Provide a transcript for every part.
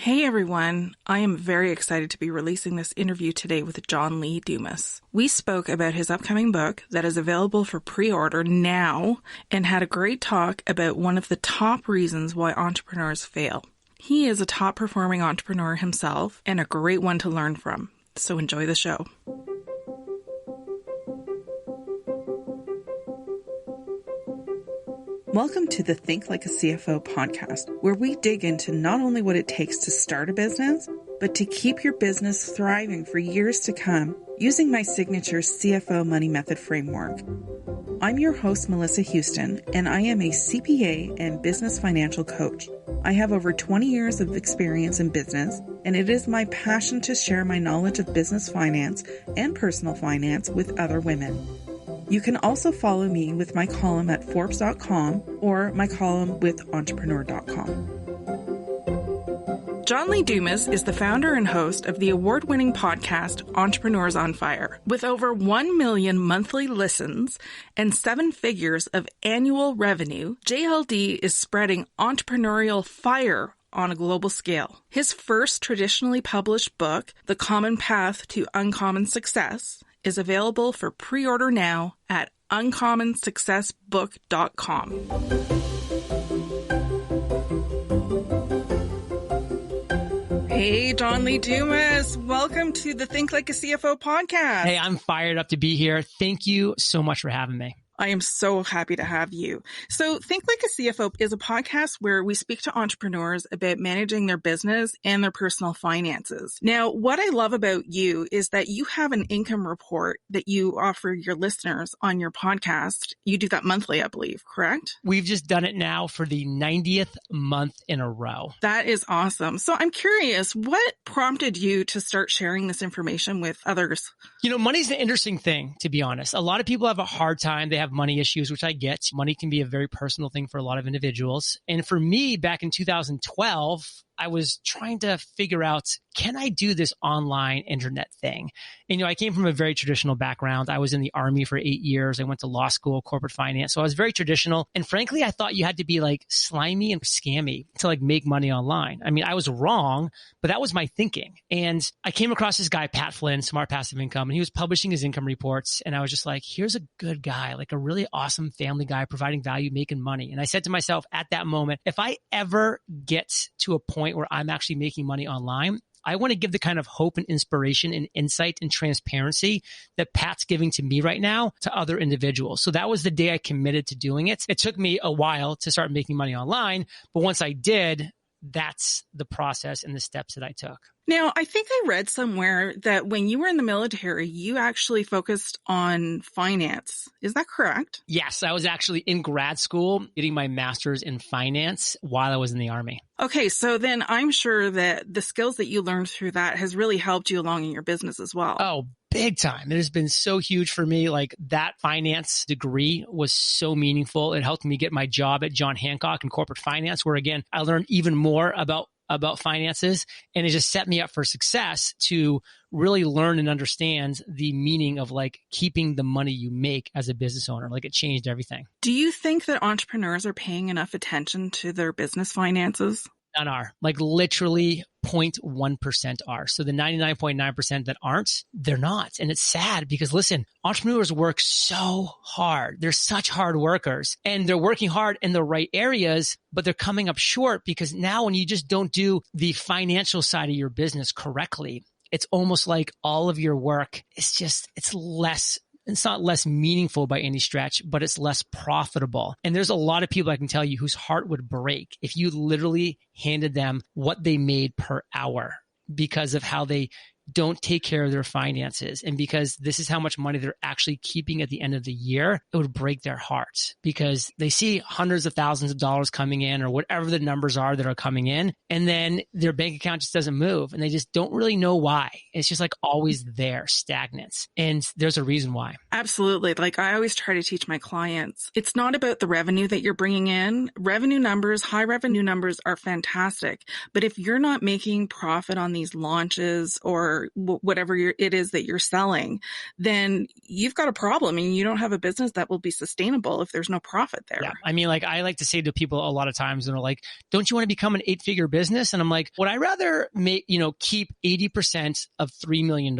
Hey everyone, I am very excited to be releasing this interview today with John Lee Dumas. We spoke about his upcoming book that is available for pre-order now and had a great talk about one of the top reasons why entrepreneurs fail. He is a top performing entrepreneur himself and a great one to learn from, so enjoy the show. Welcome to the Think Like a CFO podcast, where we dig into not only what it takes to start a business, but to keep your business thriving for years to come using my signature CFO Money Method framework. I'm your host, Melissa Houston, and I am a CPA and business financial coach. I have over 20 years of experience in business, and it is my passion to share my knowledge of business finance and personal finance with other women. You can also follow me with my column at Forbes.com or my column with Entrepreneur.com. John Lee Dumas is the founder and host of the award-winning podcast Entrepreneurs on Fire. With over 1 million monthly listens and 7 figures of annual revenue, JLD is spreading entrepreneurial fire on a global scale. His first traditionally published book, The Common Path to Uncommon Success, is available for pre-order now at uncommonsuccessbook.com. Hey, John Lee Dumas, welcome to the Think Like a CFO podcast. Hey, I'm fired up to be here. Thank you so much for having me. I am so happy to have you. So Think Like a CFO is a podcast where we speak to entrepreneurs about managing their business and their personal finances. Now, what I love about you is that you have an income report that you offer your listeners on your podcast. You do that monthly, I believe, correct? We've just done it now for the 90th month in a row. That is awesome. So I'm curious, what prompted you to start sharing this information with others? You know, money's an interesting thing, to be honest. A lot of people have a hard time. They have money issues, which I get. Money can be a very personal thing for a lot of individuals. And for me, back in 2012, I was trying to figure out, can I do this online internet thing? And, I came from a very traditional background. I was in the Army for 8 years. I went to law school, corporate finance. So I was very traditional. And frankly, I thought you had to be like slimy and scammy to like make money online. I mean, I was wrong, but that was my thinking. And I came across this guy, Pat Flynn, Smart Passive Income, and he was publishing his income reports. And I was just like, here's a good guy, like a really awesome family guy providing value, making money. And I said to myself at that moment, if I ever get to a point where I'm actually making money online, I want to give the kind of hope and inspiration and insight and transparency that Pat's giving to me right now to other individuals. So that was the day I committed to doing it. It took me a while to start making money online, but once I did, that's the process and the steps that I took. Now, I think I read somewhere that when you were in the military, you actually focused on finance. Is that correct? Yes, I was actually in grad school getting my master's in finance while I was in the Army. Okay, so then I'm sure that the skills that you learned through that has really helped you along in your business as well. Oh, big time. It has been so huge for me. Like that finance degree was so meaningful. It helped me get my job at John Hancock in corporate finance, where again, I learned even more about finances, and it just set me up for success to really learn and understand the meaning of like keeping the money you make as a business owner. Like it changed everything. Do you think that entrepreneurs are paying enough attention to their business finances? None are. Like literally 0.1% are. So the 99.9% that aren't, they're not. And it's sad because listen, entrepreneurs work so hard. They're such hard workers and they're working hard in the right areas, but they're coming up short because now when you just don't do the financial side of your business correctly, it's almost like all of your work is just, it's not less meaningful by any stretch, but it's less profitable. And there's a lot of people I can tell you whose heart would break if you literally handed them what they made per hour because of how they don't take care of their finances. And because this is how much money they're actually keeping at the end of the year, it would break their hearts because they see hundreds of thousands of dollars coming in or whatever the numbers are that are coming in. And then their bank account just doesn't move and they just don't really know why. It's just like always there, stagnant. And there's a reason why. Absolutely. Like I always try to teach my clients, it's not about the revenue that you're bringing in. Revenue numbers, high revenue numbers are fantastic. But if you're not making profit on these launches or or whatever it is that you're selling, then you've got a problem and you don't have a business that will be sustainable if there's no profit there. Yeah. I mean, like I like to say to people a lot of times, and they're like, don't you want to become an 8-figure business? And I'm like, would I rather keep 80% of $3 million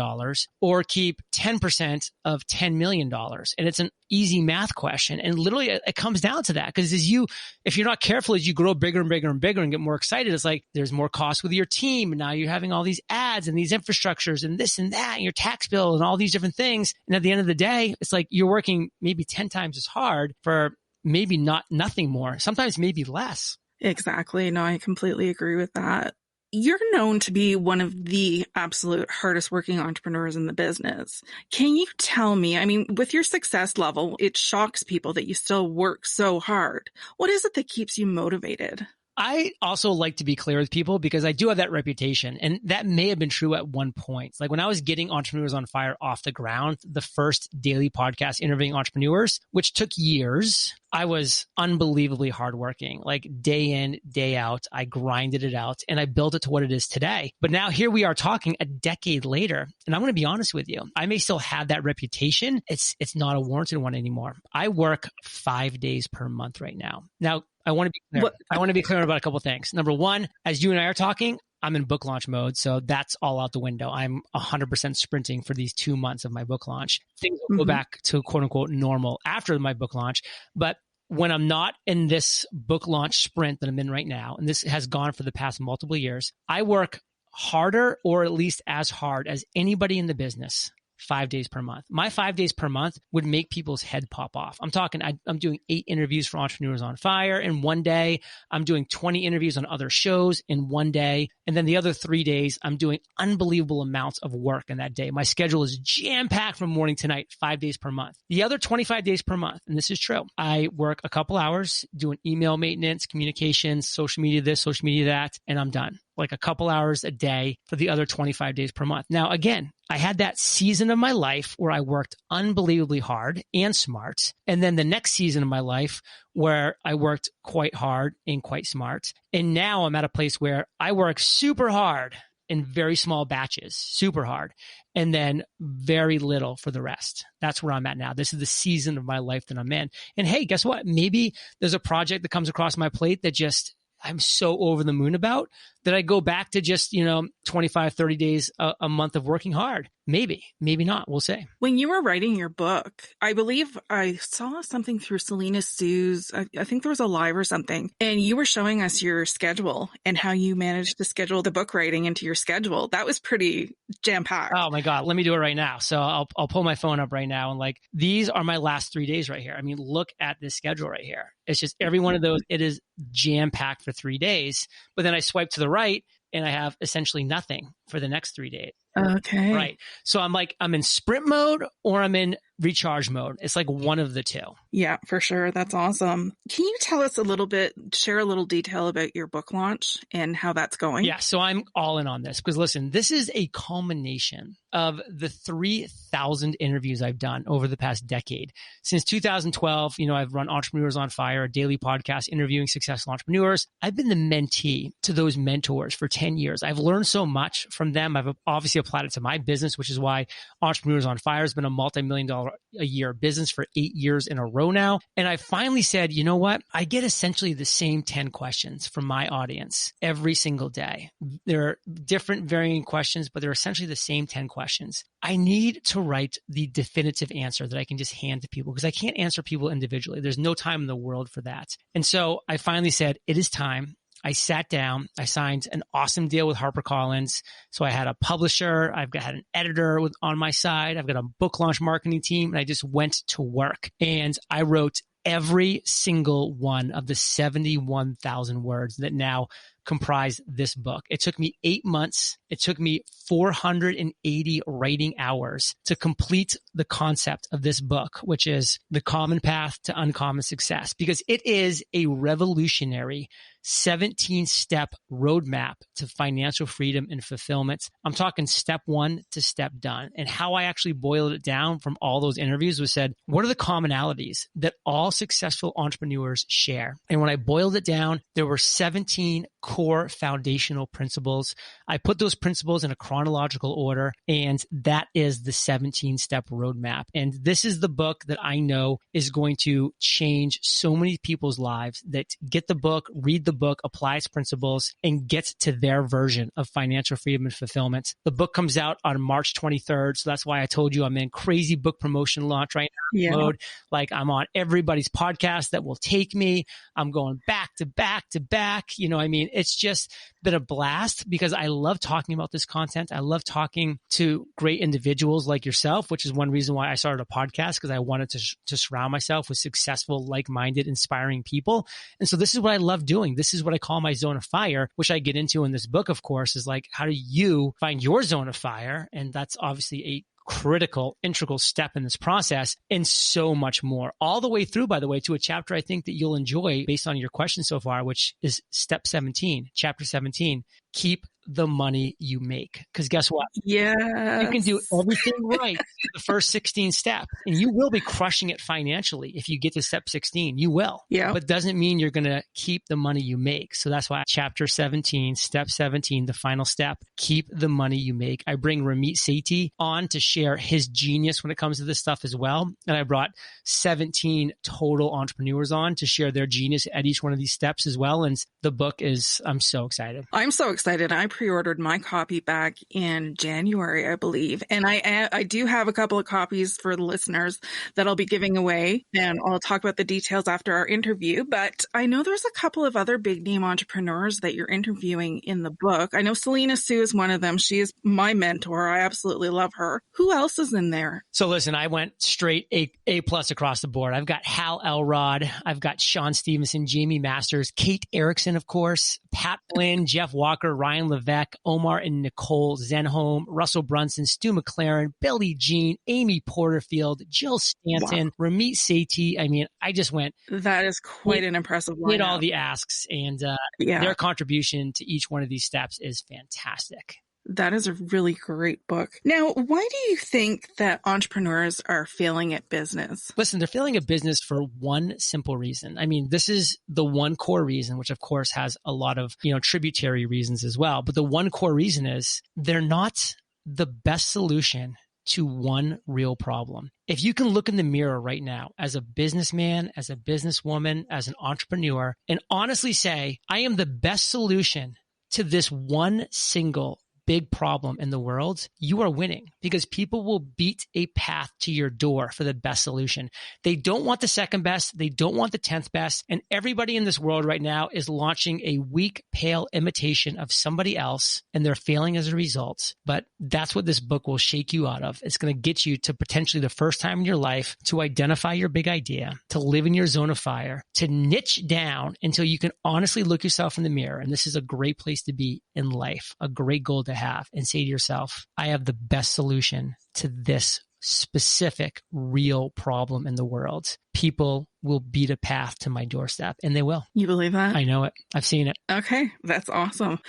or keep 10% of $10 million? And it's an easy math question. And literally it comes down to that, because if you're not careful, as you grow bigger and bigger and bigger and get more excited, it's like there's more costs with your team. And now you're having all these ads and these infrastructures and this and that and your tax bill and all these different things. And at the end of the day, it's like you're working maybe 10 times as hard for maybe nothing more, sometimes maybe less. Exactly. No, I completely agree with that. You're known to be one of the absolute hardest working entrepreneurs in the business. Can you tell me, I mean, with your success level, it shocks people that you still work so hard. What is it that keeps you motivated? I also like to be clear with people because I do have that reputation, and that may have been true at one point. Like when I was getting Entrepreneurs on Fire off the ground, the first daily podcast interviewing entrepreneurs, which took years, I was unbelievably hardworking, like day in, day out. I grinded it out and I built it to what it is today. But now here we are talking a decade later. And I'm going to be honest with you. I may still have that reputation. It's not a warranted one anymore. I work 5 days per month right now. Now, I want to be clear. I want to be clear about a couple of things. Number one, as you and I are talking, I'm in book launch mode. So that's all out the window. I'm 100% sprinting for these 2 months of my book launch. Things will go back to quote unquote normal after my book launch. But when I'm not in this book launch sprint that I'm in right now, and this has gone for the past multiple years, I work harder or at least as hard as anybody in the business 5 days per month. My 5 days per month would make people's head pop off. I'm talking, I'm doing 8 interviews for Entrepreneurs on Fire in one day. I'm doing 20 interviews on other shows in one day. And then the other 3 days, I'm doing unbelievable amounts of work in that day. My schedule is jam-packed from morning to night, 5 days per month. The other 25 days per month, and this is true, I work a couple hours doing email maintenance, communications, social media this, social media that, and I'm done. Like a couple hours a day for the other 25 days per month. Now, again, I had that season of my life where I worked unbelievably hard and smart. And then the next season of my life where I worked quite hard and quite smart. And now I'm at a place where I work super hard in very small batches, super hard, and then very little for the rest. That's where I'm at now. This is the season of my life that I'm in. And hey, guess what? Maybe there's a project that comes across my plate that just I'm so over the moon about that I go back to just, 25, 30 days a month of working hard. Maybe not. We'll see. When you were writing your book, I believe I saw something through Selena Sue's, I think there was a live or something, and you were showing us your schedule and how you managed to schedule the book writing into your schedule. That was pretty jam-packed. Oh my God. Let me do it right now. So I'll pull my phone up right now. And these are my last 3 days right here. I mean, look at this schedule right here. It's just every one of those, it is jam-packed for 3 days. But then I swipe to the right and I have essentially nothing for the next 3 days. Okay. Right. So I'm in sprint mode or I'm in recharge mode. It's like one of the two. Yeah, for sure. That's awesome. Can you tell us a little bit, share a little detail about your book launch and how that's going? Yeah. So I'm all in on this because listen, this is a culmination of the 3,000 interviews I've done over the past decade. Since 2012, I've run Entrepreneurs on Fire, a daily podcast interviewing successful entrepreneurs. I've been the mentee to those mentors for 10 years. I've learned so much from them. I've obviously applied it to my business, which is why Entrepreneurs on Fire has been a multi-million-dollar a year business for 8 years in a row now. And I finally said, you know what? I get essentially the same 10 questions from my audience every single day. There are different varying questions, but they're essentially the same 10 questions. I need to write the definitive answer that I can just hand to people because I can't answer people individually. There's no time in the world for that. And so I finally said, it is time. I sat down, I signed an awesome deal with HarperCollins. So I had a publisher, had an editor on my side, I've got a book launch marketing team, and I just went to work. And I wrote every single one of the 71,000 words that now comprise this book. It took me 8 months. It took me 480 writing hours to complete the concept of this book, which is The Common Path to Uncommon Success, because it is a revolutionary 17-step roadmap to financial freedom and fulfillment. I'm talking step one to step done. And how I actually boiled it down from all those interviews was said, what are the commonalities that all successful entrepreneurs share? And when I boiled it down, there were 17 core foundational principles. I put those principles in a chronological order, and that is the 17-step roadmap. And this is the book that I know is going to change so many people's lives that get the book, read the book, apply its principles, and get to their version of financial freedom and fulfillment. The book comes out on March 23rd. So that's why I told you I'm in crazy book promotion launch right now mode. Like I'm on everybody's podcast that will take me. I'm going back to back to back. You know, I mean, it's just been a blast because I love talking about this content. I love talking to great individuals like yourself, which is one reason why I started a podcast, because I wanted to surround myself with successful, like-minded, inspiring people. And so this is what I love doing. This is what I call my zone of fire, which I get into in this book, of course, is like, how do you find your zone of fire? And that's obviously a critical, integral step in this process, and so much more. All the way through, by the way, to a chapter I think that you'll enjoy based on your question so far, which is step 17, chapter 17, keep the money you make. Because guess what? Yeah, you can do everything right the first 16 steps, and you will be crushing it financially if you get to step 16. You will. Yeah. But doesn't mean you're going to keep the money you make. So that's why chapter 17, step 17, the final step, keep the money you make. I bring Ramit Sethi on to share his genius when it comes to this stuff as well. And I brought 17 total entrepreneurs on to share their genius at each one of these steps as well. And the book is, I'm so excited. I'm so excited. I pre-ordered my copy back in January, I believe. And I do have a couple of copies for the listeners that I'll be giving away. And I'll talk about the details after our interview. But I know there's a couple of other big name entrepreneurs that you're interviewing in the book. I know Selena Sue is one of them. She is my mentor. I absolutely love her. Who else is in there? So listen, I went straight A plus across the board. I've got Hal Elrod. I've got Sean Stevenson, Jamie Masters, Kate Erickson, of course, Pat Flynn, Jeff Walker, Ryan Levesque, Omar and Nicole Zenholm, Russell Brunson, Stu McLaren, Billie Jean, Amy Porterfield, Jill Stanton, Ramit Sethi. I mean, I just went. That is quite an impressive lineup. Did all the asks, and their contribution to each one of these steps is fantastic. That is a really great book. Now, why do you think that entrepreneurs are failing at business? Listen, they're failing at business for one simple reason. I mean, this is the one core reason, which of course has a lot of, tributary reasons as well. But the one core reason is they're not the best solution to one real problem. If you can look in the mirror right now as a businessman, as a businesswoman, as an entrepreneur, and honestly say, I am the best solution to this one single big problem in the world, you are winning, because people will beat a path to your door for the best solution. They don't want the second best. They don't want the 10th best. And everybody in this world right now is launching a weak, pale imitation of somebody else, and they're failing as a result. But that's what this book will shake you out of. It's going to get you to potentially the first time in your life to identify your big idea, to live in your zone of fire, to niche down until you can honestly look yourself in the mirror. And this is a great place to be in life, a great goal to have, and say to yourself, I have the best solution to this specific real problem in the world. People will beat a path to my doorstep, and they will. You believe that? I know it. I've seen it. Okay, that's awesome.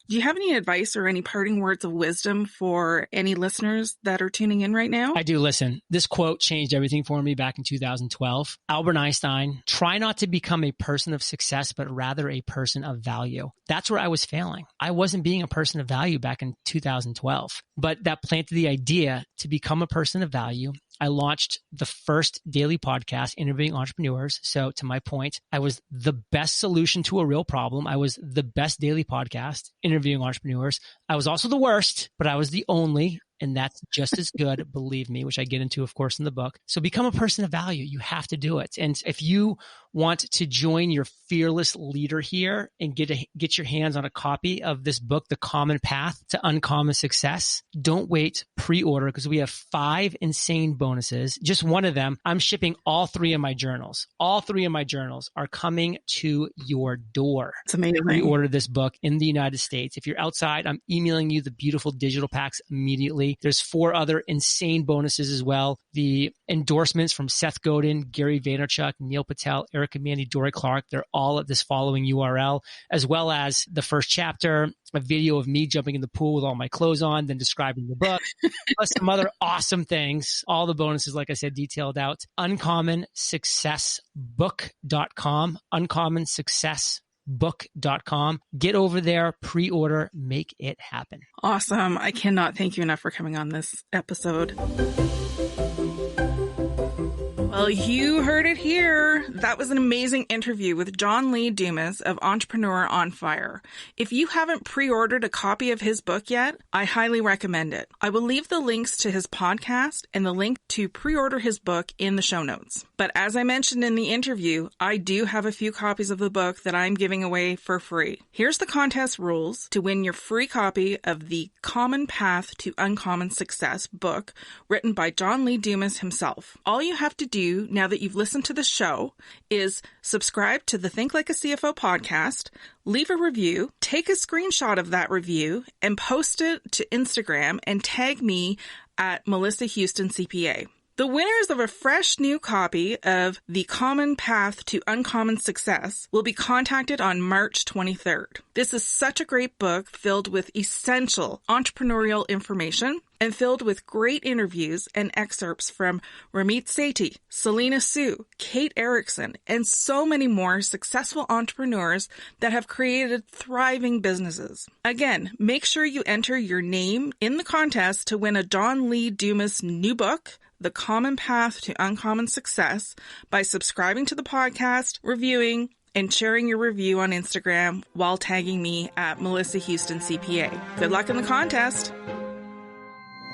Do you have any advice or any parting words of wisdom for any listeners that are tuning in right now? I do. Listen, this quote changed everything for me back in 2012. Albert Einstein, try not to become a person of success, but rather a person of value. That's where I was failing. I wasn't being a person of value back in 2012, but that planted the idea to become a person of value. I launched the first daily podcast interviewing entrepreneurs. So to my point, I was the best solution to a real problem. I was the best daily podcast interviewing entrepreneurs. I was also the worst, but I was the only. And that's just as good, believe me, which I get into, of course, in the book. So become a person of value. You have to do it. And if you want to join your fearless leader here and get your hands on a copy of this book, The Common Path to Uncommon Success, don't wait. pre-order because we have 5 insane bonuses. Just one of them, I'm shipping all 3 of my journals. All 3 of my journals are coming to your door. It's amazing. Pre-order this book in the United States. If you're outside, I'm emailing you the beautiful digital packs immediately. There's 4 other insane bonuses as well. The endorsements from Seth Godin, Gary Vaynerchuk, Neil Patel, Erica Mandy, Dory Clark. They're all at this following URL, as well as the first chapter, a video of me jumping in the pool with all my clothes on, then describing the book, plus some other awesome things. All the bonuses, like I said, detailed out. UncommonSuccessBook.com. UncommonSuccessBook.com. Get over there, pre-order, make it happen. Awesome. I cannot thank you enough for coming on this episode. Well, you heard it here. That was an amazing interview with John Lee Dumas of Entrepreneur on Fire. If you haven't pre-ordered a copy of his book yet, I highly recommend it. I will leave the links to his podcast and the link to pre-order his book in the show notes. But as I mentioned in the interview, I do have a few copies of the book that I'm giving away for free. Here's the contest rules to win your free copy of the Common Path to Uncommon Success book written by John Lee Dumas himself. All you have to do now that you've listened to the show is subscribe to the Think Like a CFO podcast, leave a review, take a screenshot of that review, and post it to Instagram and tag me at Melissa Houston CPA. The winners of a fresh new copy of The Common Path to Uncommon Success will be contacted on March 23rd. This is such a great book filled with essential entrepreneurial information and filled with great interviews and excerpts from Ramit Sethi, Selena Sue, Kate Erickson, and so many more successful entrepreneurs that have created thriving businesses. Again, make sure you enter your name in the contest to win a John Lee Dumas new book, The Common Path to Uncommon Success, by subscribing to the podcast, reviewing, and sharing your review on Instagram while tagging me at Melissa Houston CPA. Good luck in the contest.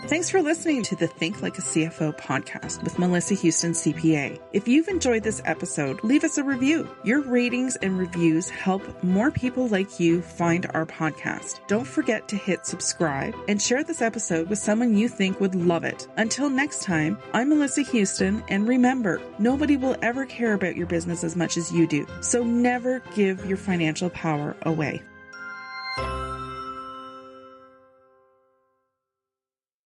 Thanks for listening to the Think Like a CFO podcast with Melissa Houston CPA. If you've enjoyed this episode, leave us a review. Your ratings and reviews help more people like you find our podcast. Don't forget to hit subscribe and share this episode with someone you think would love it. Until next time, I'm Melissa Houston, and remember, nobody will ever care about your business as much as you do. So never give your financial power away.